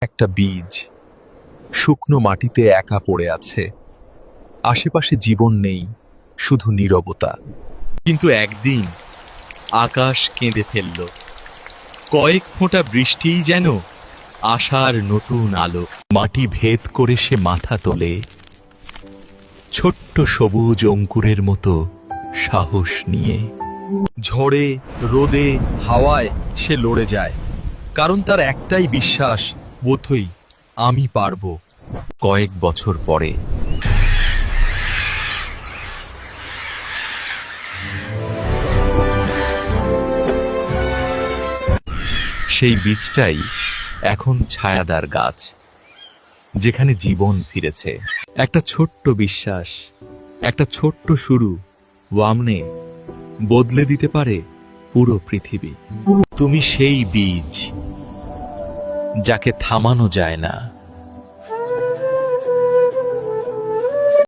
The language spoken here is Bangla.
একটা বীজ শুকনো মাটিতে একা পড়ে আছে। আশেপাশে জীবন নেই, শুধু নীরবতা। কিন্তু একদিন আকাশ কেঁদে ফেলল। কয়েক ফোঁটা বৃষ্টিই যেন আশার নতুন আলো। মাটি ভেদ করে সে মাথা তোলে, ছোট্ট সবুজ অঙ্কুরের মতো সাহস নিয়ে। ঝড়ে, রোদে, হাওয়ায় সে লড়ে যায়, কারণ তার একটাই বিশ্বাস, বোধহয় আমি পারবো। কয়েক বছর পরে সেই বীজটাই এখন ছায়াদার গাছ, যেখানে জীবন ফিরেছে। একটা ছোট্ট বিশ্বাস, একটা ছোট্ট শুরু, ওয়ামনে বদলে দিতে পারে পুরো পৃথিবী। তুমি সেই বীজ যাকে থামানো যায় না।